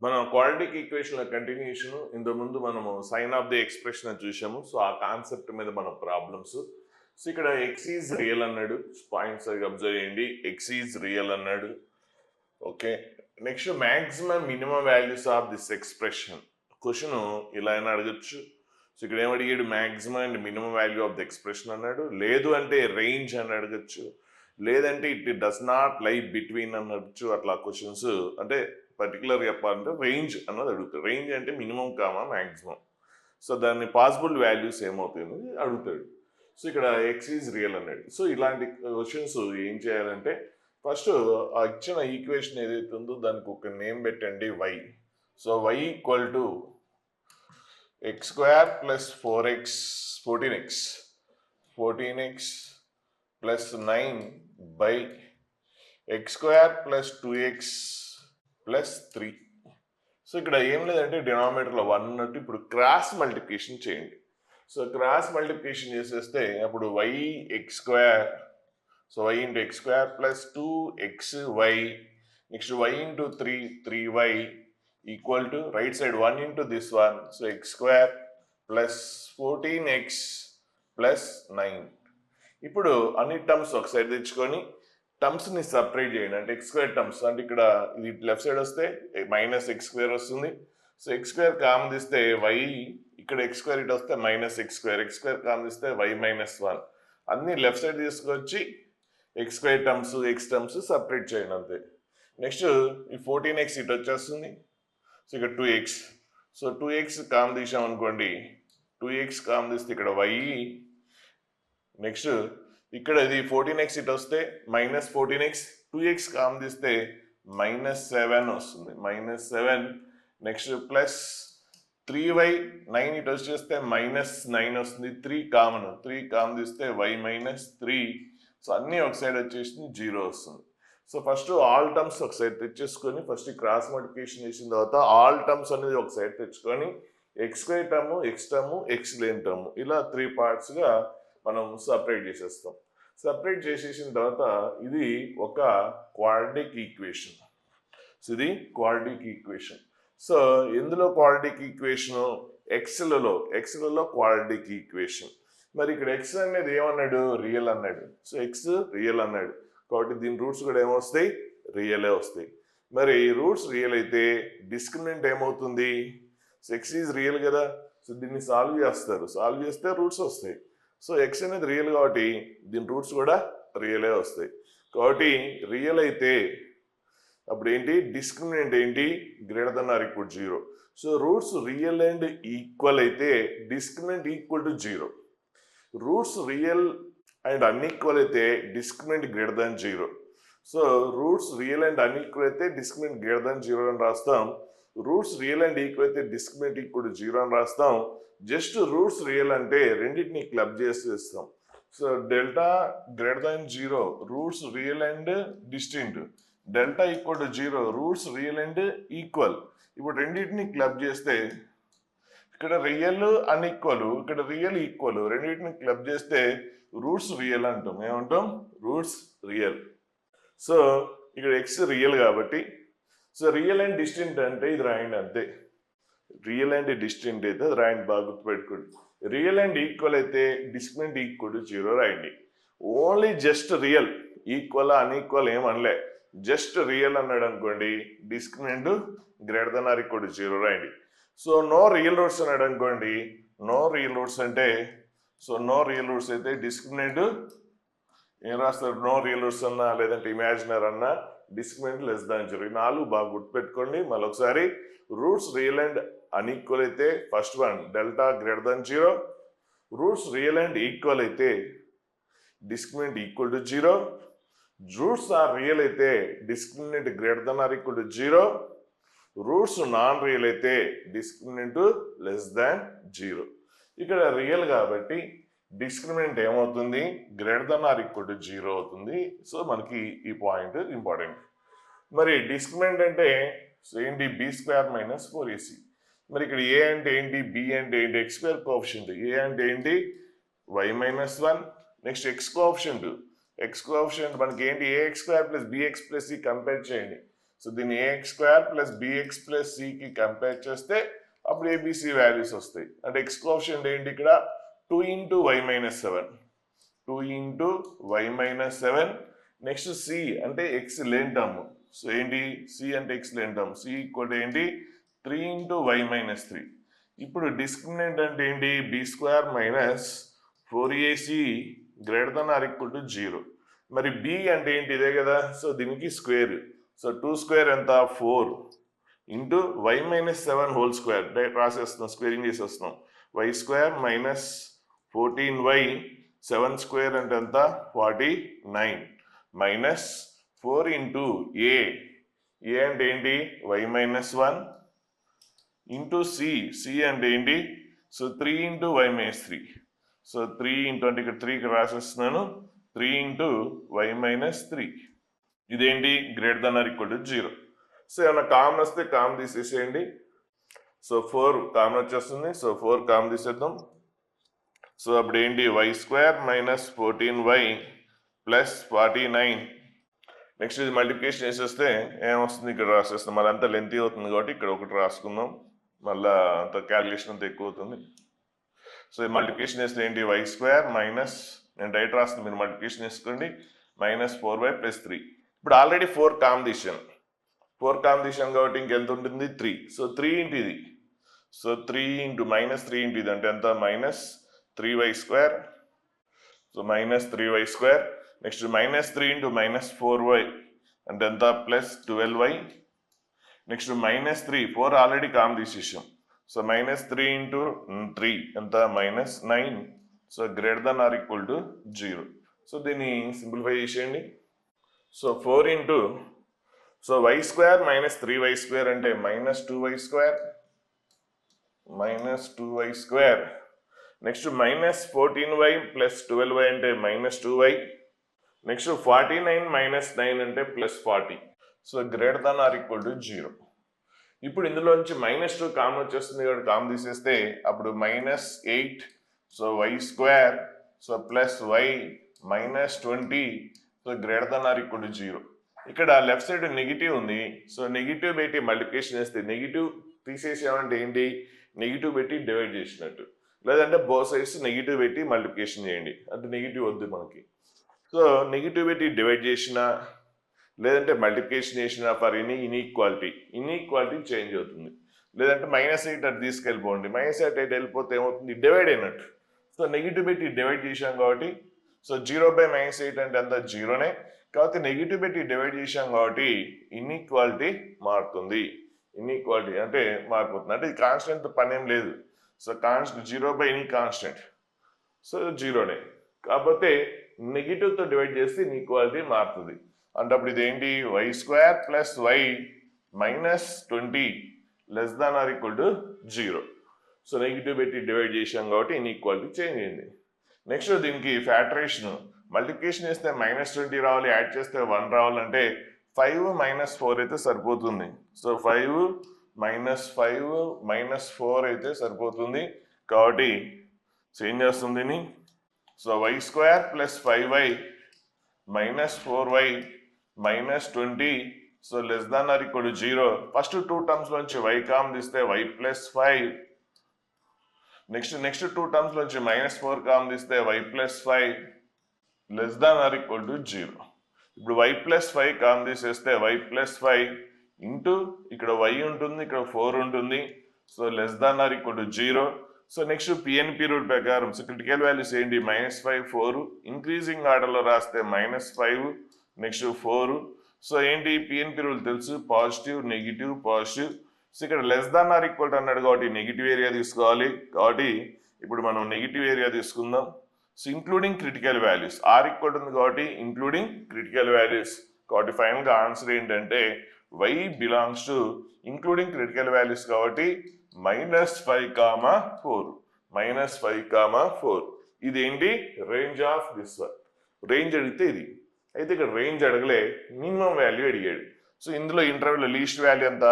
మనం quadratic equation continuation ఇంతకు ముందు మనము సైన్ ఆఫ్ ది ఎక్స్ప్రెషన్ చూసాము. సో ఆ కాన్సెప్ట్ మీద మన ప్రాబ్లమ్స్. సో ఇక్కడ ఎక్స్ ఈజ్ రియల్ అన్నాడు. పాయింట్స్ అబ్జర్వ్ చేయండి. ఎక్స్ ఈజ్ రియల్ అన్నాడు. Okay, next maximum minimum values of this expression. Question ఇలా అయినా అడగచ్చు. సో ఇక్కడ ఏం అడిగాడు? Maximum and minimum value of the expression అన్నాడు. లేదు అంటే రేంజ్ అని అడగచ్చు. లేదంటే it does not lie between అని అడగచ్చు. అట్లా క్వశ్చన్స్ అంటే పర్టికులర్ చెప్పాలంటే రేంజ్ అన్నది అడుగుతాడు. రేంజ్ అంటే మినిమం కామా మ్యాక్సిమం. సో దాన్ని పాసిబుల్ వాల్యూస్ ఏమవుతాయని అడుగుతాడు. సో ఇక్కడ ఎక్స్ ఈజ్ రియల్ అన్నాడు. సో ఇలాంటి క్వశ్చన్స్ ఏం చేయాలంటే ఫస్ట్ ఆ ఇచ్చిన ఈక్వేషన్ ఏదైతే ఉందో దానికి ఒక నేమ్ పెట్టండి, Y. So Y equal to X square plus 14x plus 9 by X square plus 2x plus 3. So ఇక్కడ ఏం లేదంటే డినామినేటర్లో 1 ఉన్నట్టు ఇప్పుడు క్రాస్ మల్టిప్లికేషన్ చేయండి. సో క్రాస్ మల్టిప్లికేషన్ చేసేస్తే అప్పుడు Y X square, so y into x square plus 2xy, next y into 3y equal to right side 1 into this one, so x square plus 14x plus 9. ఇప్పుడు అన్ని terms ఒక side తెచ్చుకొని టర్మ్స్ని separate చేయండి. అంటే x square terms అంటే ఇక్కడ ఇది left side వస్తే మైనస్ ఎక్స్ స్క్వేర్ వస్తుంది. సో ఎక్స్ స్క్వేర్ కామన్ తీస్తే వై, ఇక్కడ ఎక్స్ స్క్వేర్ ఇటు వస్తే మైనస్ ఎక్స్ స్క్వేర్ కామన్ తీస్తే వై మైనస్ 1. అన్ని లెఫ్ట్ సైడ్ తీసుకొచ్చి X square terms X terms separate చేయండి అంతే. నెక్స్ట్ ఈ 14x ఇటు వచ్చేస్తుంది. సో ఇక్కడ 2x, సో 2x కామన్ తీసాం అనుకోండి, 2x కామన్ తీస్తే ఇక్కడ y, నెక్స్ట్ ఇక్కడ ఇది 14x ఇటు వస్తే మైనస్ 14x, 2x కామన్ తీస్తే -7 వస్తుంది, -7. నెక్స్ట్ ప్లస్ 3y, 9 ఇటు వచ్చేస్తే -9 వస్తుంది, 3 కామన్ తీస్తే y -3. సో అన్నీ ఒక సైడ్ వచ్చేసి 0 వస్తుంది. సో ఫస్ట్ ఆల్ టర్మ్స్ ఒక సైడ్ తెచ్చేసుకొని ఫస్ట్ క్రాస్ మల్టిప్లికేషన్ చేసిన తర్వాత ఆల్ టర్మ్స్ అనేది ఒక సైడ్ తెచ్చుకొని X square term, X term, X లేని టర్మ్ ఇలా 3 పార్ట్స్గా మనం సపరేట్ చేసేస్తాం. సపరేట్ చేసేసిన తర్వాత ఇది ఒక క్వాడ్రాటిక్ ఈక్వేషన్. సో ఇది క్వాడ్రాటిక్ ఈక్వేషన్. సో ఎందులో క్వాడ్రాటిక్ ఈక్వేషన్? ఎక్స్లలో క్వాడ్రాటిక్ ఈక్వేషన్. మరి ఇక్కడ ఎక్స్ అనేది ఏమన్నాడు? రియల్ అన్నాడు. సో ఎక్స్ రియల్ అన్నాడు కాబట్టి దీని రూట్స్ కూడా ఏమొస్తాయి? రియలే వస్తాయి. మరి రూట్స్ రియల్ అయితే డిస్క్రిమినెంట్ ఏమవుతుంది? సో ఎక్స్ ఈజ్ రియల్ కదా, సో దీన్ని సాల్వ్ చేస్తారు, సాల్వ్ చేస్తే రూట్స్ వస్తాయి. సో ఎక్స్ అనేది రియల్ కాబట్టి దీని రూట్స్ కూడా రియలే వస్తాయి. కాబట్టి రియల్ అయితే అప్పుడు ఏంటి? డిస్క్రిమినెంట్ ఏంటి? Greater than or equal 0. So roots real and equal అయితే discriminant equal to 0. Roots real and unequal అయితే discriminant greater than 0. So roots real and unequal అయితే డిస్క్రిమినెంట్ గ్రేటర్ దాన్ 0 అని రాస్తాం. రూట్స్ రియల్ అండ్ ఈక్వల్ అయితే discriminant equal to 0 అని రాస్తాం. Just roots real అంటే రెండింటిని క్లబ్ చేసేస్తాం. So delta greater than 0 roots real and distinct, delta equal to 0 roots real and equal. ఇప్పుడు రెండింటిని క్లబ్ చేస్తే ఇక్కడ రియల్ అన్ఈక్వల్, ఇక్కడ రియల్ ఈక్వల్, రెండింటిని క్లబ్ చేస్తే రూట్స్ రియల్ అంటాం. ఏమంటాం? Roots real. సో ఇక్కడ ఎక్స్ రియల్ కాబట్టి సో రియల్ అండ్ డిస్టింక్ట్ అంటే ఇది రాయండి అంతే. రియల్ అండ్ డిస్టింక్ట్ అయితే అది రాయండి, బాగా గుర్తుపెట్టుకోండి. రియల్ అండ్ ఈక్వల్ అయితే డిస్క్రిమినెంట్ ఈక్వల్ టు 0 రాయండి. Only just real, equal unequal ఏమనలే, జస్ట్ రియల్ అన్నాడు అనుకోండి discriminant greater than or equal to 0 రాయండి. సో నో రియల్ రూట్స్ అన్నాడు అనుకోండి, నో రియల్ రూట్స్ అంటే సో నో రియల్ రూట్స్ అయితే డిస్క్రిమినెంట్ ఏం రాస్తారు? నో రియల్ రూట్స్ అన్నా లేదంటే ఇమాజినర్ అన్నా డిస్క్రిమినెంట్ లెస్ దాన్ 0. 4 బాగా గుర్తుపెట్టుకోండి. మళ్ళీ ఒకసారి రూట్స్ రియల్ అండ్ అన్ఈక్వల్ అయితే first one delta greater than 0, roots real and equal అయితే discriminant equal to 0, roots are real అయితే discriminant greater than or equal to 0, roots non real అయితే discriminant less than 0. ఇక్కడ real కాబట్టి discriminant ఏమవుతుంది? Greater than or equal to 0 అవుతుంది. So మనకి ఈ point important. మరి డిస్క్రిమినెంట్ అంటే ఏంటి? b² - 4ac. మరి ఇక్కడ ఏ అంటే ఏంటి? బి అంటే ఏంటి? X square coefficient. ఏ అంటే ఏంటి? y - 1. నెక్స్ట్ ఎక్స్ కోఎఫిషియంట్ మనకి ఏంటి? ax² + bx + c కంపేర్ చేయండి. సో దీన్ని A X square plus bx plus సికి కంపేర్ చేస్తే అప్పుడు ఏబిసి వాల్యూస్ వస్తాయి. అంటే ఎక్స్ కోఎఫిషియంట్ ఏంటి ఇక్కడ 2 into why minus 7, 2 into why minus 7. Next c అంటే ఎక్స్ లేని టర్మ్. సో ఏంటి సి అంటే ఎక్స్ లేని టర్మ్. సి ఈక్వల్ ఏంటి 3 ఇంటూ వై మైనస్ 3. ఇప్పుడు డిస్క్రిమినెంట్ అంటే ఏంటి b square minus 4ac greater than or equal to 0. మరి బి అంటే ఏంటి ఇదే కదా. సో దీనికి స్క్వేర్. సో 2 స్క్వేర్ ఎంత 4 into why minus 7 whole square. Direct రాసేస్తున్నాం, స్క్వేరింగ్ చేసేస్తున్నాం. Y square minus 14y 7 square అంటే ఎంత 49 మైనస్ 4 ఇంటూ ఏ అంటే ఏంటి వై మైనస్ 1 ఇంటూ సి అంటే ఏంటి so 3 into why minus 3. So 3 into అంటే ఇక్కడ 3కి రాసేస్తున్నాను. 3 ఇంటూ వై మైనస్ 3 ఇదేంటి greater than or equal to 0. So ఏమైనా కామన్ వస్తే కామన్ తీసేసేయండి. సో 4 కామన్ వచ్చేస్తుంది. సో 4 కామన్ తీసేద్దాం. సో అప్పుడు ఏంటి y square minus 14y plus 49. Next ఇది మల్టిప్లికేషన్ చేసేస్తే ఏమొస్తుంది ఇక్కడ రాసేస్తాం. మళ్ళీ అంతా లెంతీ అవుతుంది కాబట్టి ఇక్కడ ఒకటి రాసుకుందాం. మళ్ళీ అంత క్యాలిక్యులేషన్ అంతా ఎక్కువ అవుతుంది. సో ఈ మల్టిప్లికేషన్ చేస్తే ఏంటి వై స్క్వేర్ మైనస్ నేను డైరెక్ట్ రాస్తాను, మీరు మల్టిప్లికేషన్ చేసుకోండి. Minus 4y plus 3. ఇప్పుడు ఆల్రెడీ 4 కామన్ తీసాను. 4 కామన్ తీసాం కాబట్టి ఇంకెంత ఉంటుంది 3. సో 3 ఇంటూ ఇది. సో 3 ఇంటూ మైనస్ 3 ఇంటూ ఇది అంటే ఎంత minus 3y square. So minus 3y square. Next minus 3 into minus 4y అంటే ఎంత plus 12y. Next minus 3 4 already common తీసేసాం. సో మైనస్ 3 ఇంటూ 3 ఎంత minus 9. So greater than or equal to 0. So దీన్ని simplify చేసేయండి. So 4 into so why square minus 3y square అంటే minus 2y square minus 2y square. Next minus 14y plus 12y అంటే minus 2y. Next 49 minus 9 అంటే plus 40. So greater than or equal to 0. ఇప్పుడు ఇందులోంచి minus 2 common వచ్చేస్తుంది కాబట్టి common తీసేస్తే అప్పుడు minus 8. So why square so plus why minus 20. So greater than or equal to 0. ఇక్కడ left side negative ఉంది. So negative పెట్టి మల్టిప్లికేషన్ చేస్తే నెగిటివ్ తీసేసామంటే ఏంటి నెగిటివ్ పెట్టి డివైడ్ చేసినట్టు. లేదంటే బోత్ సైడ్స్ నెగిటివ్ పెట్టి మల్టిప్లికేషన్ చేయండి. అంటే నెగిటివ్ వద్దు మనకి. సో నెగిటివ్ పెట్టి డివైడ్ చేసిన లేదంటే మల్టిప్లికేషన్ చేసిన ఫర్ ఎనీ ఇన్ఈక్వాలిటీ చేంజ్ అవుతుంది. లేదంటే మైనస్ 8 అటు తీసుకెళ్ళిపోండి. మైనస్ 8 వెళ్ళిపోతే ఏమవుతుంది డివైడ్ అయినట్టు. సో నెగిటివ్ పెట్టి డివైడ్ చేసాం కాబట్టి సో 0/-8 అంటే అంత 0నే. కాబట్టి నెగిటివ్ పెట్టి డివైడ్ చేసాం కాబట్టి ఇన్ఈక్వాలిటీ మారుతుంది. ఇన్ఈక్వాలిటీ అంటే మారిపోతుంది. అంటే ఇది కాన్స్టెంట్ పని ఏం లేదు. సో కాన్స్టెంట్ 0/ఎనీ కాన్స్టెంట్ సో 0నే. కాకపోతే నెగిటివ్తో డివైడ్ చేస్తే ఇన్ఈక్వాలిటీ మారుతుంది. అంటే అప్పుడు ఇదేంటి Y square plus why minus 20 less than or equal to 0. So negative పెట్టి డివైడ్ చేసాం కాబట్టి ఇన్ఈక్వాలిటీ చేంజ్ అయింది. నెక్స్ట్ దీనికి ఫ్యాక్టరేషన్ మల్టిప్లికేషన్ చేస్తే మైనస్ 20 రావాలి, యాడ్ చేస్తే 1 రావాలంటే 5 మైనస్ 4 అయితే సరిపోతుంది. సో 5 మైనస్ 5 మైనస్ 4 అయితే సరిపోతుంది. కాబట్టి చేంజ్ చేస్తుంది. So why square plus 5y minus 4y minus 20 so less than or equal to 0. First 2 terms నుంచి y కామన్ తీస్తే y ప్లస్ 5. నెక్స్ట్ 2 టర్మ్స్ నుంచి మైనస్ 4 కామన్ తీస్తే y plus 5 less than or equal to 0. ఇప్పుడు y plus 5 common తీసేస్తే y plus 5 into ఇక్కడ y ఉంటుంది, ఇక్కడ 4 ఉంటుంది. So less than or equal to 0. So next PNP rule ప్రకారం సో క్రిటికల్ వాల్యూస్ ఏంటి మైనస్ 5 4 ఇంక్రీజింగ్ ఆర్డర్లో రాస్తే మైనస్ 5 నెక్స్ట్ 4. సో ఏంటి పిఎన్పి రూల్ తెలుసు పాజిటివ్ నెగిటివ్ పాజిటివ్. సో ఇక్కడ less than or equal to అన్నాడు కాబట్టి నెగిటివ్ ఏరియా తీసుకోవాలి. కాబట్టి ఇప్పుడు మనం నెగిటివ్ ఏరియా తీసుకుందాం. So including critical values or equal ఉంది కాబట్టి ఇంక్లూడింగ్ క్రిటికల్ వాల్యూస్. కాబట్టి ఫైనల్గా ఆన్సర్ ఏంటంటే y belongs to including critical values కాబట్టి -5, 4 ఇదేంటి range of this one. Range అడిగితే ఇది అయితే ఇక్కడ రేంజ్ అడగలే, మినిమం వాల్యూ అడిగాడు. సో ఇందులో ఇంటర్వెల్ లీస్ట్ వాల్యూ ఎంత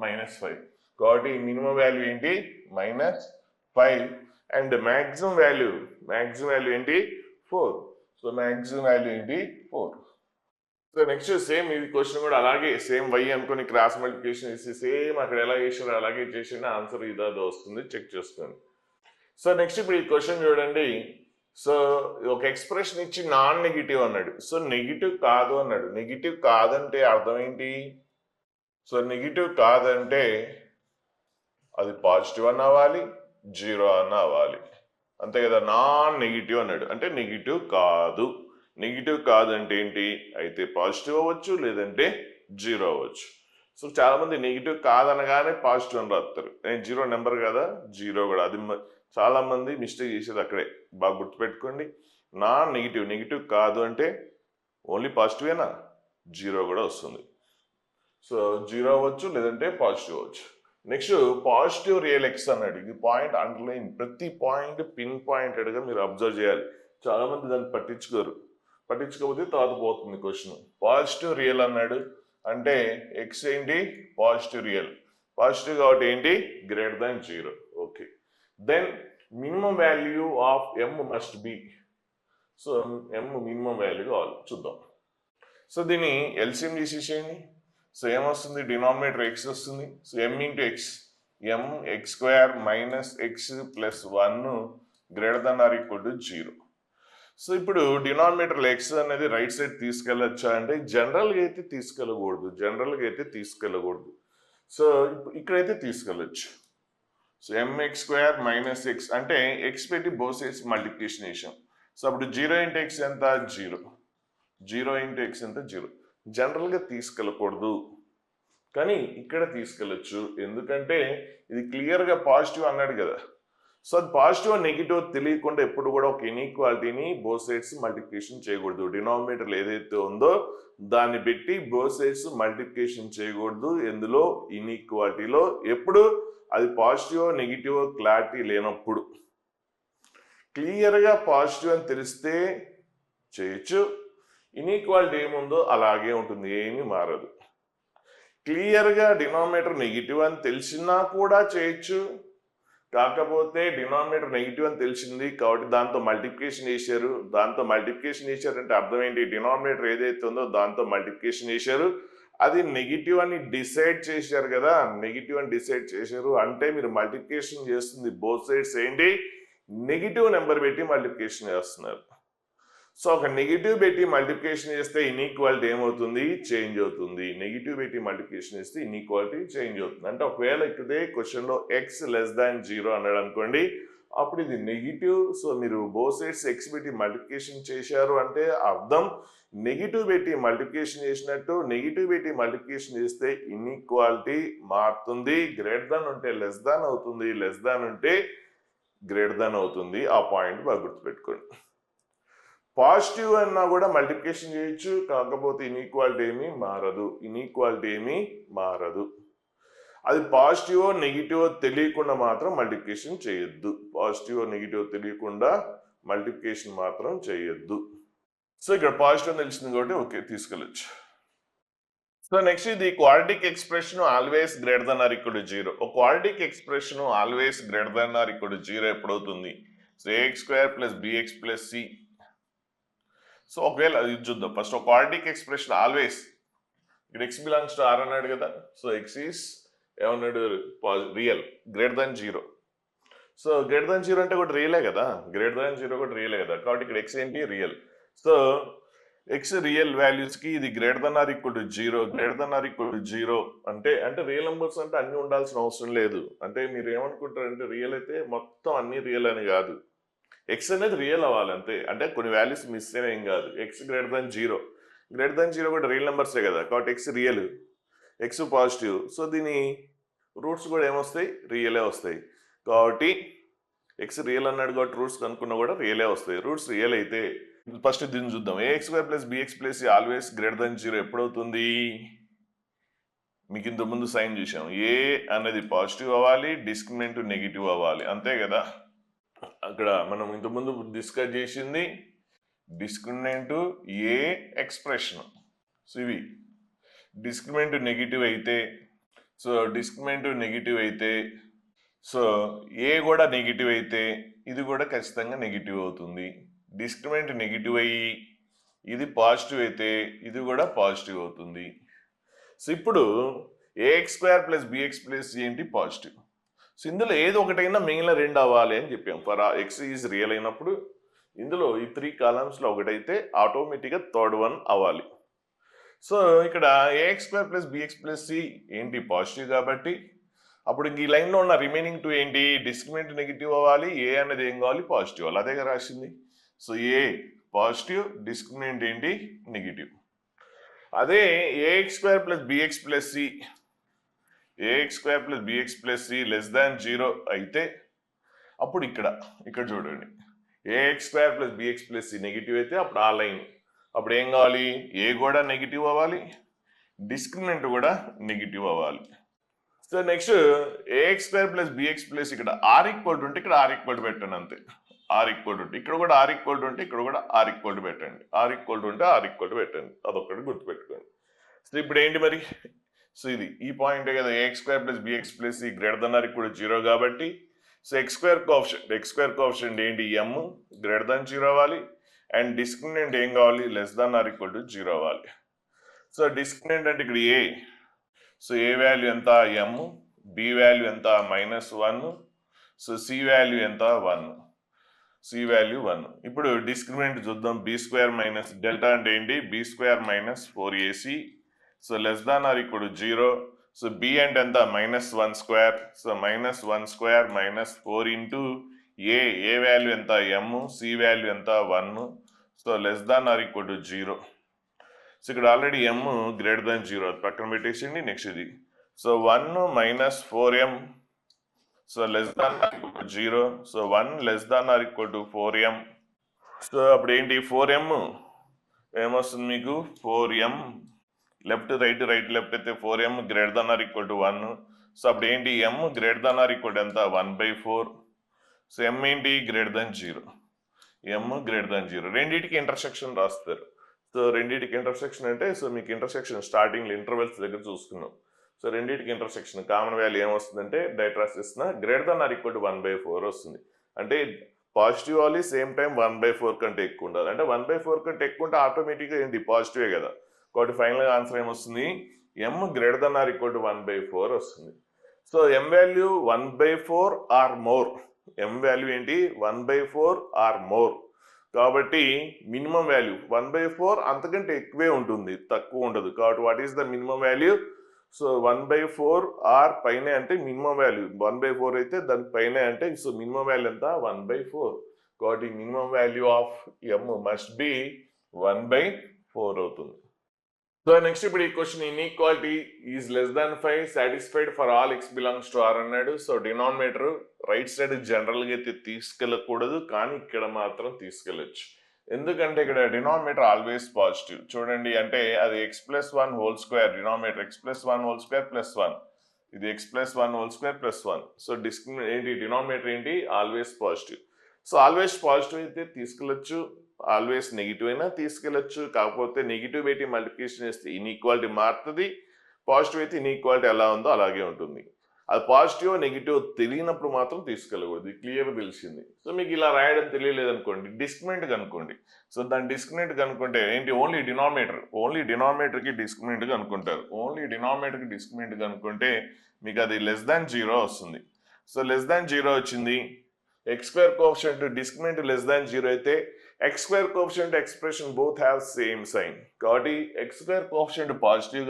-5 కాబట్టి మినిమం వాల్యూ ఏంటి -5 అండ్ మ్యాక్సిమం వాల్యూ ఏంటి 4. సో మ్యాక్సిమం వాల్యూ ఏంటి 4. సో నెక్స్ట్ సేమ్ ఇది క్వశ్చన్ కూడా అలాగే సేమ్ y అనుకుని క్రాస్ మల్టిప్లికేషన్ చేసి సేమ్ అక్కడ ఎలా చేసారో అలాగే చేసిన ఆన్సర్ ఇదో వస్తుంది, చెక్ చేసుకోండి. సో నెక్స్ట్ ఇప్పుడు ఈ క్వశ్చన్ చూడండి. సో ఒక ఎక్స్ప్రెషన్ ఇచ్చి నాన్ నెగిటివ్ అన్నాడు. సో నెగిటివ్ కాదు అన్నాడు. నెగిటివ్ కాదంటే అర్థం ఏంటి? సో నెగిటివ్ కాదంటే అది పాజిటివ్ అన్న అవ్వాలి, జీరో అన్న అవ్వాలి, అంతే కదా. నాన్ నెగిటివ్ అన్నాడు అంటే నెగిటివ్ కాదు. నెగిటివ్ కాదంటే ఏంటి? అయితే పాజిటివ్ అవ్వచ్చు, లేదంటే జీరో అవ్వచ్చు. సో చాలా మంది నెగిటివ్ కాదనగానే పాజిటివ్ అని రాస్తారు. నేను జీరో నెంబర్ కదా, జీరో కూడా. అది చాలా మంది మిస్టేక్ చేసేది అక్కడే, బాగా గుర్తుపెట్టుకోండి. నాన్ నెగిటివ్, నెగిటివ్ కాదు అంటే ఓన్లీ పాజిటివేనా, జీరో కూడా వస్తుంది. సో జీరో అవ్వచ్చు, లేదంటే పాజిటివ్ అవ్వచ్చు. నెక్స్ట్ పాజిటివ్ రియల్ ఎక్స్ అన్నాడు. ఇది పాయింట్ అండర్లైన్, ప్రతి పాయింట్ పిన్ పాయింటెడ్గా మీరు అబ్జర్వ్ చేయాలి. చాలా మంది దాన్ని పట్టించుకోకపోతే తర్వాత పోతుంది క్వశ్చన్. పాజిటివ్ రియల్ అన్నాడు అంటే ఎక్స్ ఏంటి? Positive real. పాజిటివ్ కాబట్టి ఏంటి? Greater than zero. Okay, then minimum value of m must be. So m minimum value కావాలి, చూద్దాం. సో దీన్ని ఎల్సిఎం తీసేసేయండి. సో ఏమొస్తుంది? డినామినేటర్ ఎక్స్ వస్తుంది. So m into x, m x square minus x plus 1 greater than or equal to 0. So ఇప్పుడు denominator x అనేది right side తీసుకెళ్ళొచ్చా అంటే జనరల్గా అయితే తీసుకెళ్ళకూడదు. సో ఇక్కడైతే తీసుకెళ్ళచ్చు. So m x square minus x అంటే ఎక్స్ పెట్టి బోత్ సైడ్స్ మల్టిప్లికేషన్ చేసాం. సో అప్పుడు 0 ఇంటూ ఎక్స్ ఎంత? 0. 0 ఇంటూ ఎక్స్ ఎంత? 0. జనరల్గా తీసుకెళ్ళకూడదు, కానీ ఇక్కడ తీసుకెళ్ళచ్చు. ఎందుకంటే ఇది క్లియర్గా పాజిటివ్ అన్నాడు కదా. సో అది పాజిటివ్ నెగిటివ్ తెలియకుండా ఎప్పుడు కూడా ఒక ఇన్ఈక్వాలిటీని బోత్ సైడ్స్ మల్టిప్లికేషన్ చేయకూడదు. డినామినేటర్ ఏదైతే ఉందో దాన్ని పెట్టి బోత్ సైడ్స్ మల్టిప్లికేషన్ చేయకూడదు. ఎందులో? ఇన్ఈక్వాలిటీలో. ఎప్పుడు? అది పాజిటివ్ నెగిటివ్ క్లారిటీ లేనప్పుడు. క్లియర్గా పాజిటివ్ అని తెలిస్తే చేయొచ్చు. ఇన్ఈక్వాలిటీ ఏముందో అలాగే ఉంటుంది, ఏమీ మారదు. క్లియర్గా డినామినేటర్ నెగిటివ్ అని తెలిసినా కూడా చేయొచ్చు. కాకపోతే డినామినేటర్ నెగిటివ్ అని తెలిసింది కాబట్టి దాంతో మల్టిప్లికేషన్ చేశారు. అంటే అర్థం ఏంటి? డినామినేటర్ ఏదైతే ఉందో దాంతో మల్టిప్లికేషన్ చేశారు. అది నెగిటివ్ అని డిసైడ్ చేశారు కదా. నెగిటివ్ అని డిసైడ్ చేశారు అంటే మీరు మల్టిప్లికేషన్ చేస్తుంది బోత్ సైడ్స్ ఏంటి? నెగిటివ్ నెంబర్ పెట్టి మల్టిప్లికేషన్ చేస్తున్నారు. సో ఒక నెగిటివ్ పెట్టి మల్టిప్లికేషన్ చేస్తే ఇన్ఈక్వాలిటీ ఏమవుతుంది? చేంజ్ అవుతుంది. నెగిటివ్ పెట్టి మల్టిప్లికేషన్ చేస్తే ఇన్ఈక్వాలిటీ చేంజ్ అవుతుంది. అంటే ఒకవేళ ఇక్కడే క్వశ్చన్లో ఎక్స్ లెస్ దాన్ 0 అన్నాడు అనుకోండి, అప్పుడు ఇది నెగిటివ్. సో మీరు బోత్ సైడ్స్ ఎక్స్ పెట్టి మల్టిప్లికేషన్ చేశారు అంటే అర్థం నెగిటివ్ పెట్టి మల్టిప్లికేషన్ చేసినట్టు. నెగిటివ్ పెట్టి మల్టిప్లికేషన్ చేస్తే ఇన్ఈక్వాలిటీ మారుతుంది. గ్రేటర్ దాన్ ఉంటే లెస్ దాన్ అవుతుంది, లెస్ దాన్ ఉంటే గ్రేటర్ దాన్ అవుతుంది. ఆ పాయింట్ బాగా గుర్తుపెట్టుకోండి. పాజిటివ్ అన్నా కూడా మల్టిప్లికేషన్ చేయొచ్చు, కాకపోతే ఇన్ఈక్వాలిటీ ఏమీ మారదు. అది పాజిటివ్ నెగిటివ్ తెలియకుండా మాత్రం మల్టిప్లికేషన్ చేయొద్దు. సో ఇక్కడ పాజిటివ్ తెలిసింది కాబట్టి ఓకే, తీసుకెళ్ళచ్చు. సో నెక్స్ట్ ఇది quadratic expression always greater than or equal to 0. ఒక quadratic expression always greater than or equal to 0 ఎప్పుడవుతుంది? So ax square plus bx plus c. So ఒకవేళ ఇది చూద్దాం ఫస్ట్. ఒక క్వాడ్రాటిక్ ఎక్స్ప్రెషన్ ఆల్వేస్, ఇక్కడ x belongs to r అన్నాడు కదా. So x is ఏమన్నాడు? Real, greater than 0. So greater than 0 అంటే కూడా రియలే కదా. కాబట్టి ఇక్కడ x ఏంటి? రియల్. సో x రియల్ వాల్యూస్కి ఇది greater than or equal to 0. అంటే రియల్ నెంబర్స్ అంటే అన్ని ఉండాల్సిన అవసరం లేదు. అంటే మీరు ఏమనుకుంటారంటే రియల్ అయితే మొత్తం అన్ని రియల్ అని కాదు. ఎక్స్ అనేది రియల్ అవ్వాలి అంతే. అంటే కొన్ని వాల్యూస్ మిస్ అయినా ఏం కాదు. ఎక్స్ గ్రేటర్ దాన్ 0 కూడా రియల్ నెంబర్సే కదా. కాబట్టి X real, X positive. So దీని రూట్స్ కూడా ఏమొస్తాయి? రియలే వస్తాయి. కాబట్టి ఎక్స్ రియల్ అన్నాడు కాబట్టి రూట్స్ కనుక్కున్నా కూడా రియలే వస్తాయి. రూట్స్ రియల్ అయితే ఫస్ట్ దీన్ని చూద్దాం. ax square plus bx plus always greater than 0 ఎప్పుడవుతుంది? మీకు ఇంత ముందు సైన్ చూసాం. ఏ అనేది పాజిటివ్ అవ్వాలి, డిస్క్రిమినెంట్ నెగిటివ్ అవ్వాలి, అంతే కదా. అక్కడ మనం ఇంతకుముందు డిస్కస్ చేసింది డిస్క్రిమినెంట్ ఏ ఎక్స్ప్రెషన్. సో ఇవి డిస్క్రిమినెంట్ నెగిటివ్ అయితే సో ఏ కూడా నెగిటివ్ అయితే ఇది కూడా ఖచ్చితంగా నెగిటివ్ అవుతుంది. డిస్క్రిమినెంట్ నెగిటివ్ అయ్యి ఇది పాజిటివ్ అయితే ఇది కూడా పాజిటివ్ అవుతుంది. సో ఇప్పుడు a x square plus bx plus ఏంటి పాజిటివ్. సో ఇందులో ఏది ఒకటైనా మిగిలిన రెండు అవ్వాలి అని చెప్పాం. ఫర్ ఎక్స్ ఈజ్ రియల్ అయినప్పుడు ఇందులో ఈ 3 కాలమ్స్లో ఒకటైతే ఆటోమేటిక్గా థర్డ్ వన్ అవ్వాలి. సో ఇక్కడ a x square plus bx plus c ఏంటి పాజిటివ్ కాబట్టి అప్పుడు ఈ లైన్లో ఉన్న రిమైనింగ్ 2 ఏంటి డిస్క్రిమినెంట్ నెగిటివ్ అవ్వాలి. ఏ అనేది ఏం కావాలి పాజిటివ్ అవ్వాలి. అదేగా రాసింది. సో ఏ పాజిటివ్ డిస్క్రిమినెంట్ ఏంటి నెగిటివ్. అదే a x square plus bx plus c a x square plus bx plus c less than 0 అయితే అప్పుడు ఇక్కడ చూడండి a x square plus bx plus c negative అయితే అప్పుడు ఆ లైన్ అప్పుడు ఏం కావాలి ఏ కూడా నెగిటివ్ అవ్వాలి డిస్క్రిమినెంట్ కూడా నెగిటివ్ అవ్వాలి. So next a x square plus bx plus ఇక్కడ ఆర్ ఈక్వల్ ఉంటే ఇక్కడ ఆర్ ఈక్వల్ పెట్టండి అంతే. ఆర్ ఈక్వల్ ఉంటే ఇక్కడ కూడా ఆర్ ఈక్వల్ ఉంటే ఇక్కడ కూడా ఆర్ ఈక్వల్ పెట్టండి. ఆర్ ఈక్వల్ ఉంటే ఆర్ ఈక్వల్ పెట్టండి. అదొక్కటి గుర్తుపెట్టుకోండి. సో ఇప్పుడు ఏంటి మరి సో ఇది ఈ పాయింటే కదా a x square plus bx plus c greater than or equal 0 కాబట్టి సో ఎక్స్ స్క్వేర్ కోఎఫిషియంట్ ఏంటి ఎమ్ గ్రేటర్ దెన్ 0 అవ్వాలి అండ్ డిస్క్రిమినెంట్ ఏం కావాలి less than or equal to 0 అవ్వాలి. సో డిస్క్రిమినెంట్ అంటే ఇక్కడ ఏ సో ఏ వాల్యూ ఎంత ఎమ్ బి వాల్యూ ఎంత -1 సో సి వాల్యూ ఎంత 1 సి వాల్యూ 1. ఇప్పుడు డిస్క్రిమినెంట్ చూద్దాం. బి స్క్వేర్ మైనస్ డెల్టా అంటే ఏంటి b square minus 4ac so less than or equal to 0. So b అంటే ఎంత -1 square so -1 square -4 into a value ఎంత m c value ఎంత 1 so less than or equal to 0. So ఇక్కడ already m greater than 0 పక్కన పెట్టేసింది. Next ఇది so 1 - 4m so less than or equal to 0. So 1 less than or equal to 4m. So అప్పుడు ఏంటి 4m ఏమొస్తుంది మీకు 4m left right left అయితే 4m greater than or equal to 1. So అప్పుడు ఏంటి m greater than or equal to ఎంత 1/4. So m ఏంటి greater than 0 m greater than 0 రెండింటికి ఇంటర్సెక్షన్ రాస్తారు. సో రెండింటికి ఇంటర్సెక్షన్ అంటే సో మీకు ఇంటర్సెక్షన్ స్టార్టింగ్ ఇంటర్వెల్స్ దగ్గర చూసుకున్నాం. సో రెండింటికి ఇంటర్సెక్షన్ కామన్ వాల్యూ ఏమొస్తుందంటే డైరెక్ట్ రాసేసిన greater than or equal to 1/4 వస్తుంది. అంటే పాజిటివ్ అవ్వాలి సేమ్ టైం 1/4 కంటే ఎక్కువ ఉండాలి. అంటే 1/4 కంటే ఎక్కువ ఉంటే ఆటోమేటిక్గా ఏంటి పాజిటివే కదా. కాబట్టి ఫైనల్గా ఆన్సర్ ఏమొస్తుంది m greater than or equal to 1/4 వస్తుంది. So m value 1/4 or more m value ఏంటి 1/4 ఆర్ మోర్ కాబట్టి మినిమం వాల్యూ 1/4 అంతకంటే ఎక్కువే ఉంటుంది తక్కువ ఉండదు. కాబట్టి what is the minimum value so 1/4 or పైన అంటే మినిమం వాల్యూ 1/4 అయితే దాని పైన అంటే సో మినిమం వాల్యూ ఎంత 1/4. కాబట్టి minimum value of m must be 1/4 అవుతుంది. సో నెక్స్ట్ ఇప్పుడు ఈ question inequality is less than 5 satisfied for all x belongs to r అన్నాడు. సో డినామినేటర్ రైట్ సైడ్ జనరల్గా అయితే తీసుకెళ్ళకూడదు కానీ ఇక్కడ మాత్రం తీసుకెళ్ళచ్చు. ఎందుకంటే ఇక్కడ డినామినేటర్ ఆల్వేస్ పాజిటివ్. చూడండి అంటే అది x+1 whole square denominator x+1 whole square +1 ఇది x+1 హోల్ స్క్వేర్ +1. సో ఏంటి డినామినేటర్ ఏంటి always positive. So always positive అయితే తీసుకెళ్ళచ్చు ఆల్వేస్ నెగిటివ్ అయినా తీసుకెళ్ళచ్చు. కాకపోతే నెగిటివ్ పెట్టి మల్టిప్లికేషన్ చేస్తే ఇన్ఈక్వాలిటీ మారుతుంది. పాజిటివ్ అయితే ఇన్ఈక్వాలిటీ ఎలా ఉందో అలాగే ఉంటుంది. అది పాజిటివ్ నెగిటివ్ తెలియనప్పుడు మాత్రం తీసుకెళ్ళకూడదు. క్లియర్గా తెలిసింది. సో మీకు ఇలా రాయడం తెలియలేదు అనుకోండి డిస్క్రిమినెంట్ కనుక్కోండి. సో దాని డిస్క్రిమినెంట్ కనుక్కుంటే ఏంటి ఓన్లీ డినామినేటర్కి డిస్క్రిమినెంట్ కనుక్కుంటారు. ఓన్లీ డినామినేటర్కి డిస్క్రిమినెంట్ కనుక్కుంటే మీకు అది లెస్ దాన్ 0 వస్తుంది. సో లెస్ దాన్ 0 వచ్చింది. X square coefficient discriminant less than 0 అయితే x square coefficient expression both have same sign. కాబట్టి ఎక్స్ స్క్వేర్ కోఎఫిషియంట్ పాజిటివ్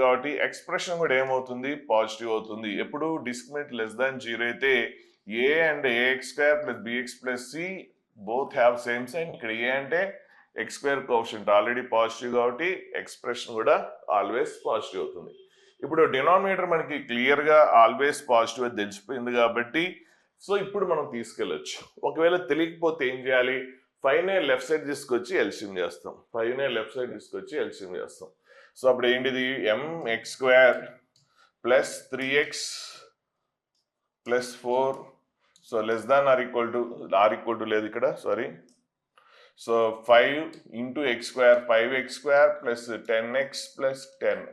కాబట్టి ఎక్స్ప్రెషన్ కూడా ఏమవుతుంది పాజిటివ్ అవుతుంది. ఎప్పుడు డిస్క్రిమినెంట్ లెస్ దాన్ 0 అయితే a and a x square plus bx plus c both have same sign. ఇక్కడ a అంటే x square coefficient already positive కాబట్టి ఎక్స్ప్రెషన్ కూడా ఆల్వేస్ పాజిటివ్ అవుతుంది. ఇప్పుడు డినామినేటర్ మనకి క్లియర్గా ఆల్వేస్ పాజిటివ్ అని తెలిసిపోయింది కాబట్టి సో ఇప్పుడు మనం తీసుకెళ్ళచ్చు. ఒకవేళ తెలియకపోతే ఏం చేయాలి 5నే లెఫ్ట్ సైడ్ తీసుకొచ్చి ఎల్సిఎం చేస్తాం. సో అప్పుడు ఏంటిది mx² plus 3x plus 4 so less than or equal to లేదు ఇక్కడ sorry. So 5 into x² 5x² plus 10x plus 10.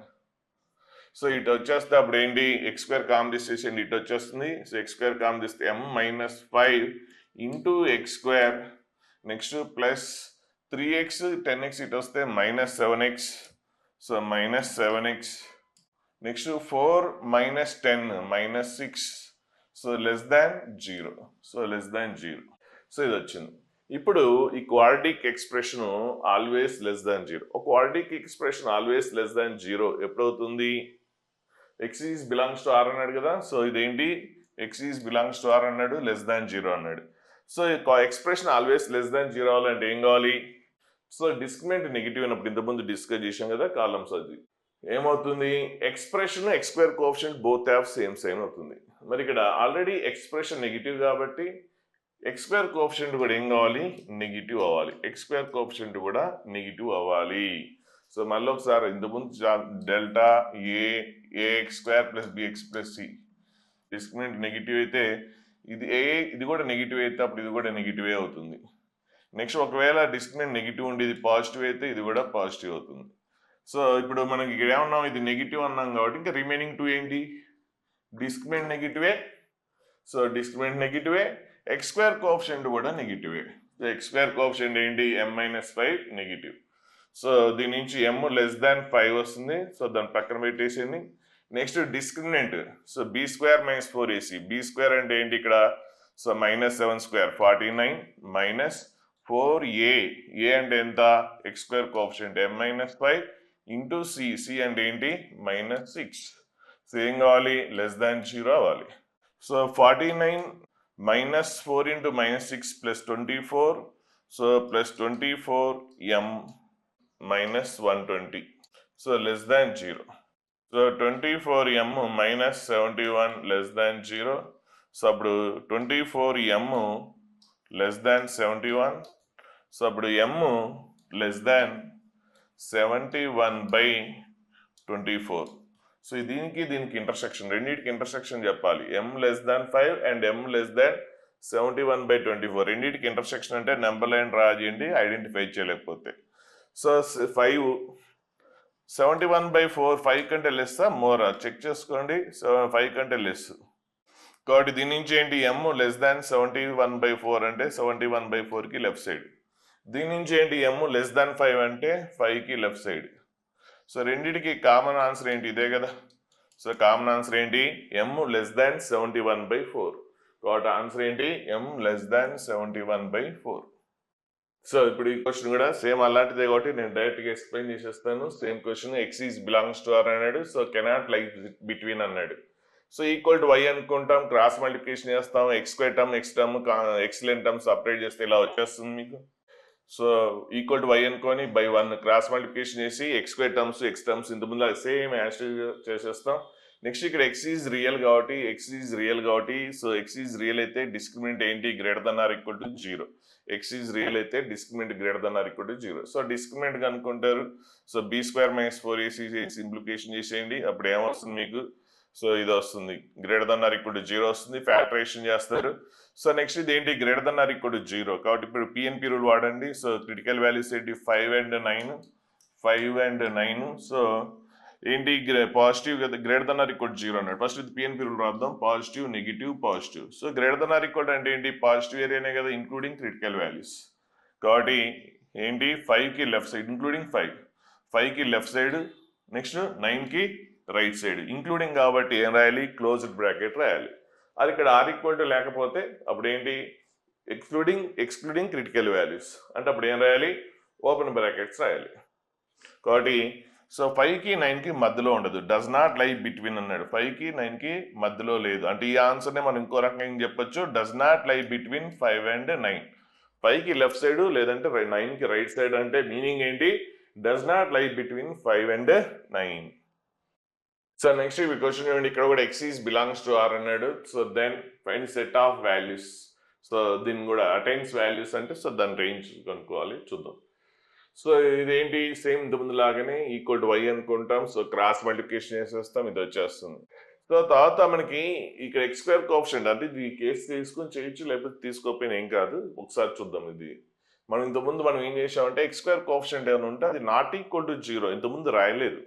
So ఇటు వచ్చేస్తే అప్పుడు ఏంటి x² కామన్ తీసేసి ఇటు వచ్చేస్తుంది. సో x² కామన్ తీస్తే m - 5 into x² next plus 3x 10x ఇటు వస్తే minus 7x, so minus 7x. Next 4 minus 10 minus 6, so less than 0, so less than 0. So ఇది వచ్చింది. ఇప్పుడు ఈ quadratic expression always less than 0. ఒక quadratic expression always less than 0 ఎప్పుడవుతుంది? x is belongs to r అన్నాడు కదా, so ఇదేంటి x is belongs to r అన్నాడు, less than 0 అన్నాడు. So expression always less than 0 అవ్వాలంటే ఏం కావాలి? సో డిస్క్రిమినెంట్ నెగిటివ్ అయినప్పుడు ఇంతకుముందు డిస్కస్ చేసాం కదా కాలమ్స్, అది ఏమవుతుంది? Expression x square coefficient both have same అవుతుంది. మరి ఇక్కడ ఆల్రెడీ ఎక్స్ప్రెషన్ నెగిటివ్ కాబట్టి ఎక్స్ స్క్వేర్ కోఎఫిషియంట్ కూడా ఏం కావాలి? నెగిటివ్ అవ్వాలి. ఎక్స్ స్క్వేర్ కోఎఫిషియంట్ కూడా నెగిటివ్ అవ్వాలి. సో మళ్ళీ ఒకసారి ఇంతకుముందు delta a x square plus bx plus c discriminant negative అయితే ఇది కూడా నెగిటివ్ అయితే అప్పుడు ఇది కూడా నెగిటివే అవుతుంది. నెక్స్ట్ ఒకవేళ డిస్క్రిమినెంట్ నెగిటివ్ ఉండి ఇది పాజిటివ్ అయితే ఇది కూడా పాజిటివ్ అవుతుంది. సో ఇప్పుడు మనకి ఇక్కడ ఏమన్నాం? ఇది నెగిటివ్ అన్నాం కాబట్టి ఇంకా రిమైనింగ్ 2 ఏంటి? డిస్క్రిమినెంట్ నెగిటివే. సో డిస్క్రిమినెంట్ నెగిటివే, ఎక్స్ స్క్వేర్ కోఎఫిషియంట్ కూడా నెగిటివే. సో ఎక్స్ స్క్వేర్ కోఎఫిషియంట్ ఏంటి? m-5 negative. సో దీని నుంచి m లెస్ దాన్ 5 వస్తుంది, సో దాని పక్కన పెట్టేసింది. Next discriminant, so b square minus 4ac. B square అంటే ఏంటి ఇక్కడ? So minus 7 square 49 minus 4a. A అంటే ఎంత? X square coefficient m-5 into c అంటే ఏంటి? -6. సో ఏం కావాలి? లెస్ దాన్ 0 అవ్వాలి. So 49 minus 4 into minus 6 plus 24, so plus 24m minus 120, so less than 0. So 24m minus 71 less than 0, so 24m less than 71, so m less than 71 by 24. So దీనికి intersection, రెండింటికి intersection చెప్పాలి. m less than 5 and m less than 71/24. రెండింటికి intersection అంటే number line draw చేయండి identify చేయలేకపోతే. So 5 71/4 5 కంటే less మోరా check చేసుకోండి. 5 కంటే లెస్ కాబట్టి దీని నుంచి ఏంటి? m లెస్ దాన్ 71/4 అంటే 71/4కి లెఫ్ట్ సైడ్. దీని నుంచి ఏంటి? m లెస్ దాన్ 5 అంటే 5కి లెఫ్ట్ సైడ్. సో రెండింటికి కామన్ ఆన్సర్ ఏంటి? ఇదే కదా. సో కామన్ ఆన్సర్ ఏంటి? m less than 71/4. కాబట్టి ఆన్సర్ ఏంటి? m less than 71/4. సో ఇప్పుడు ఈ క్వశ్చన్ కూడా సేమ్ అలాంటిదే కాబట్టి నేను డైరెక్ట్గా ఎక్స్ప్లెయిన్ చేసేస్తాను. Same question, x is belongs to r అన్నాడు, సో కెనాట్ లై బిట్వీన్ అన్నాడు. సో ఈక్వల్ టు y అనుకుంటాం, క్రాస్ మల్టిప్లికేషన్ చేస్తాం, X square term X term excellent term separate చేస్తే ఇలా వచ్చేస్తుంది మీకు. సో ఈక్వల్ టు y అనుకొని బై 1 క్రాస్ మల్టిప్లికేషన్ చేసి X square terms X terms ఇంత ముందు సేమ్ యాస్టేజ్ చేసేస్తాం. నెక్స్ట్ ఇక్కడ x ఈజ్ రియల్ కాబట్టి సో x ఈజ్ రియల్ అయితే డిస్క్రిమినెంట్ ఏంటి? Greater than or equal to 0. x is real అయితే discriminant greater than or equal to 0. So discriminant కనుక్కుంటారు. So b² - 4ac simplification చేసేయండి, అప్పుడు ఏమొస్తుంది మీకు? సో ఇది వస్తుంది, greater than or equal to 0 వస్తుంది. ఫ్యాక్టరైజేషన్ చేస్తారు. సో నెక్స్ట్ ఇది ఏంటి? Greater than or equal to 0 కాబట్టి ఇప్పుడు పిఎన్పి రూల్ వాడండి. సో క్రిటికల్ వాల్యూస్ ఏంటి? 5 and 9. సో ఏంటి? పాజిటివ్ కదా, greater than or equal to 0 అన్నాడు. ఫస్ట్ ఇది పిఎన్పి రూల్ రాద్దాం. Positive negative positive. So greater than or equal అంటే ఏంటి? పాజిటివ్ ఏరియానే కదా, ఇంక్లూడింగ్ క్రిటికల్ వాల్యూస్. కాబట్టి ఏంటి? 5కి లెఫ్ట్ సైడ్ ఇంక్లూడింగ్ 5కి లెఫ్ట్ సైడ్, నెక్స్ట్ 9కి రైట్ సైడ్ ఇంక్లూడింగ్ కాబట్టి ఏం రాయాలి? క్లోజ్డ్ బ్రాకెట్ రాయాలి. అది ఇక్కడ ఆర్ ఈక్వల్ టు లేకపోతే అప్పుడు ఏంటి? ఎక్స్క్లూడింగ్ క్రిటికల్ వాల్యూస్ అంటే అప్పుడు ఏం రాయాలి? ఓపెన్ బ్రాకెట్స్ రాయాలి. కాబట్టి సో 5కి 9కి మధ్యలో ఉండదు, డస్ నాట్ లై బిట్వీన్ అన్నాడు. 5కి 9కి మధ్యలో లేదు అంటే ఈ ఆన్సర్నే మనం ఇంకో రకంగా చెప్పొచ్చు, does not lie between 5 and 9. 5కి లెఫ్ట్ సైడ్ లేదంటే 9కి రైట్ సైడ్ అంటే మీనింగ్ ఏంటి? Does not lie between 5 and 9. So next ఈ క్వశ్చన్ ఏమిటి? ఇక్కడ కూడా x is belongs to r అన్నాడు. So then find set of values. So దీన్ని కూడా అటైన్స్ వాల్యూస్ అంటే సో దాని రేంజ్ కనుక్కోవాలి, చూద్దాం. సో ఇదేంటి? సేమ్ ఇంత ముందు లాగానే ఈక్వల్ టు y అనుకుంటాం. సో క్రాస్ మల్టిప్లికేషన్ చేసేస్తాం, ఇది వచ్చేస్తుంది. సో తర్వాత మనకి ఇక్కడ ఎక్స్ స్క్వేర్ కోఎఫిషియంట్ అంటే ఇది కేసు తీసుకొని చేయొచ్చు, లేకపోతే తీసుకోకపోయినా ఏం కాదు. ఒకసారి చూద్దాం. ఇది మనం ఇంతకుముందు ఏం చేసామంటే ఎక్స్ స్క్వేర్ కోఎఫిషియంట్ ఏమైనా ఉంటే అది నాట్ ఈక్వల్ టు 0 ఇంతకుముందు రాయలేదు.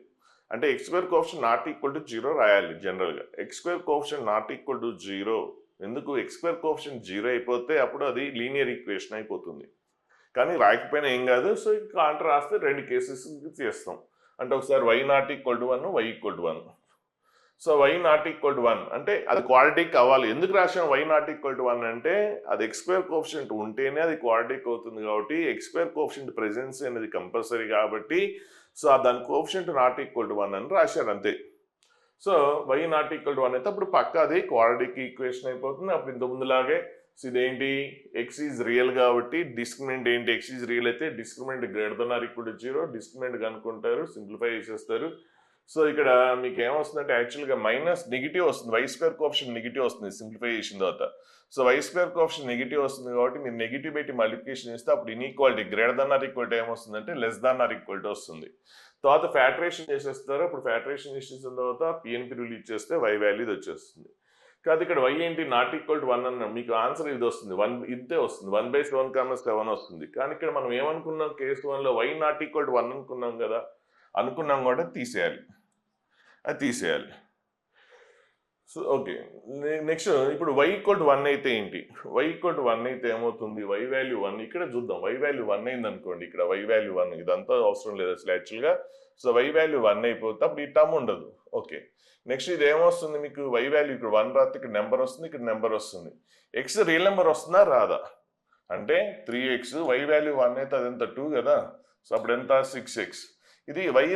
అంటే x square coefficient not equal to 0 రాయాలి జనరల్గా. X square coefficient not equal to 0 ఎందుకు? ఎక్స్ స్క్వేర్ కోఎఫిషియంట్ 0 అయిపోతే అప్పుడు అది లీనియర్ ఈక్వేషన్ అయిపోతుంది. కానీ రాకపోయినా ఏం కాదు. సో కాంటర్ రాస్తే 2 కేసెస్ చేస్తాం. అంటే ఒకసారి y not equal to 1, y equal to 1. So y not equal to 1 అంటే అది క్వాడ్రాటిక్ అవ్వాలి. ఎందుకు రాసాం y నాట్ ఈక్వల్ టు 1 అంటే అది x స్క్వేర్ కోఎఫిషియంట్ ఉంటేనే అది క్వాడ్రాటిక్ అవుతుంది కాబట్టి x స్క్వేర్ కోఎఫిషియంట్ ప్రెజెన్స్ అనేది కంపల్సరీ కాబట్టి సో దాని కోఎఫిషియంట్ నాట్ ఈక్వల్ టు 1 అని రాశారు అంతే. So y not equal to 1 అయితే అప్పుడు పక్క అది క్వాడ్రాటిక్ ఈక్వేషన్ అయిపోతుంది. అప్పుడు ఇంత ముందులాగే ఇదేంటి x ఈజ్ రియల్ కాబట్టి డిస్క్రిమినెంట్ ఏంటి, x ఈజ్ రియల్ అయితే discriminant greater than or equal to 0, discriminant కనుక్కుంటారు, సింప్లిఫై చేసేస్తారు. సో ఇక్కడ మీకు ఏమొస్తుందంటే యాక్చువల్గా మైనస్ నెగిటివ్ వస్తుంది, వై స్క్వేర్ కోఎఫిషియంట్ నెగిటివ్ వస్తుంది సింప్లిఫై చేసిన తర్వాత. So why square coefficient negative వస్తుంది కాబట్టి మీరు నెగిటివ్ పెట్టి మల్టిప్లికేషన్ చేస్తే అప్పుడు inequality greater than or equal to ఏమొస్తుందంటే less than or equal to వస్తుంది. తర్వాత ఫ్యాక్టరేషన్ చేసేస్తారు. అప్పుడు ఫ్యాక్టరేషన్ చేసిన తర్వాత పిఎన్పి రూల్ ఇచ్చేస్తే వై వాల్యూ ఇది వచ్చేస్తుంది. కాదు ఇక్కడ వై ఏంటి నాట్ ఈక్వల్ టు 1 అన్న మీకు ఆన్సర్ ఇది వస్తుంది, 1 ఇదే వస్తుంది, 1/7, 7 వస్తుంది. కానీ ఇక్కడ మనం ఏమనుకున్నాం, కేసు 1లో వై నాట్ ఈక్వల్ టు 1 అనుకున్నాం కదా, అనుకున్నాం కూడా తీసేయాలి, అది తీసేయాలి. సో ఓకే, నెక్స్ట్ ఇప్పుడు y ఈక్వల్ టు 1 అయితే ఏంటి, y ఈక్వల్ టు 1 అయితే ఏమవుతుంది, y వాల్యూ 1 ఇక్కడ చూద్దాం. y వాల్యూ 1 అయింది అనుకోండి, ఇక్కడ y వాల్యూ 1 ఇదంతా అవసరం లేదు అసలు యాక్చువల్గా. సో y వాల్యూ 1 అయిపోతే అప్పుడు ఈ టర్మ్ ఉండదు. ఓకే, నెక్స్ట్ ఇది ఏమొస్తుంది మీకు, y వాల్యూ ఇక్కడ 1 రాస్తే ఇక్కడ నెంబర్ వస్తుంది, ఇక్కడ నెంబర్ వస్తుంది. x రియల్ నెంబర్ వస్తుందా రాదా అంటే 3x, y వాల్యూ 1 అయితే అదెంత 2 కదా, సో అప్పుడు ఎంత 6x. ఇది y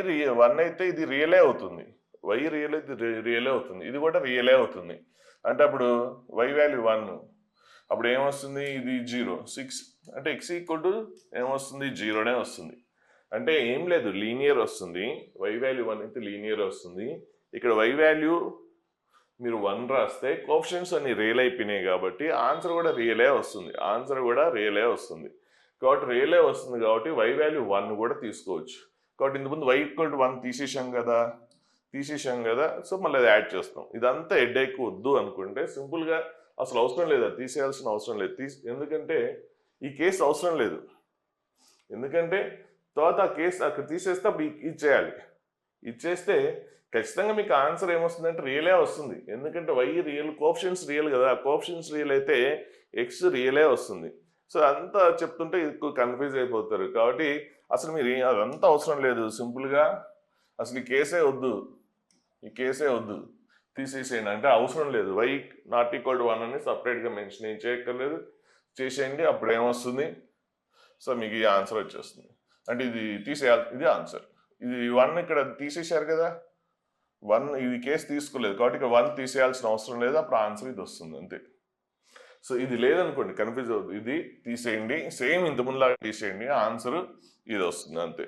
1 అయితే ఇది రియలే అవుతుంది, y రియల్ అయితే రియలే అవుతుంది, ఇది కూడా రియలే అవుతుంది. అంటే అప్పుడు y వాల్యూ 1 అప్పుడు ఏమొస్తుంది, ఇది 0, 6 అంటే x ఈక్వల్ టు ఏమొస్తుంది 0నే వస్తుంది. అంటే ఏం లేదు, లీనియర్ వస్తుంది. y వాల్యూ 1 అయితే లీనియర్ వస్తుంది. ఇక్కడ y వాల్యూ మీరు 1 రాస్తే కోఎఫిషియెంట్స్ అన్ని రియల్ అయిపోయినాయి కాబట్టి ఆన్సర్ కూడా రియలే వస్తుంది, ఆన్సర్ కూడా రియలే వస్తుంది. కాబట్టి రియలే వస్తుంది కాబట్టి y వాల్యూ 1 కూడా తీసుకోవచ్చు. కాబట్టి ఇంతకుముందు y ఈక్వల్ టు 1 తీసేసాం కదా, సో మళ్ళీ అది యాడ్ చేస్తాం. ఇదంతా హెడ్ఏక్ వద్దు అనుకుంటే సింపుల్గా అసలు అవసరం లేదు, అది తీసేయాల్సిన అవసరం లేదు. ఎందుకంటే ఈ కేసు అవసరం లేదు, ఎందుకంటే తర్వాత ఆ కేసు అక్కడ తీసేస్తే అప్పుడు ఇచ్చేయాలి. ఇచ్చేస్తే ఖచ్చితంగా మీకు ఆన్సర్ ఏమొస్తుందంటే రియలే వస్తుంది. ఎందుకంటే వై రియల్, కోఎఫిషియెంట్స్ రియల్ కదా, కోఎఫిషియెంట్స్ రియల్ అయితే ఎక్స్ రియలే వస్తుంది. సో అంతా చెప్తుంటే ఎక్కువ కన్ఫ్యూజ్ అయిపోతారు. కాబట్టి అసలు మీరు అదంతా అవసరం లేదు, సింపుల్గా అసలు ఈ కేసే వద్దు తీసేసేయండి. అంటే అవసరం లేదు, వై నాట్ ఈక్వల్ టు 1 అని సపరేట్గా మెన్షన్ ఏం చేయక్కర్లేదు, చేసేయండి. అప్పుడు ఏమొస్తుంది, సో మీకు ఈ ఆన్సర్ వచ్చేస్తుంది. అంటే ఇది తీసేయాలి, ఇది ఆన్సర్. ఇది 1 ఇక్కడ తీసేశారు కదా, 1 ఇది కేసు తీసుకోలేదు కాబట్టి ఇక్కడ 1 తీసేయాల్సిన అవసరం లేదు, అప్పుడు ఆన్సర్ ఇది వస్తుంది అంతే. సో ఇది లేదనుకోండి కన్ఫ్యూజ్ అవుతుంది, ఇది తీసేయండి, సేమ్ ఇంతకుముందులాగా తీసేయండి, ఆన్సర్ ఇది వస్తుంది అంతే.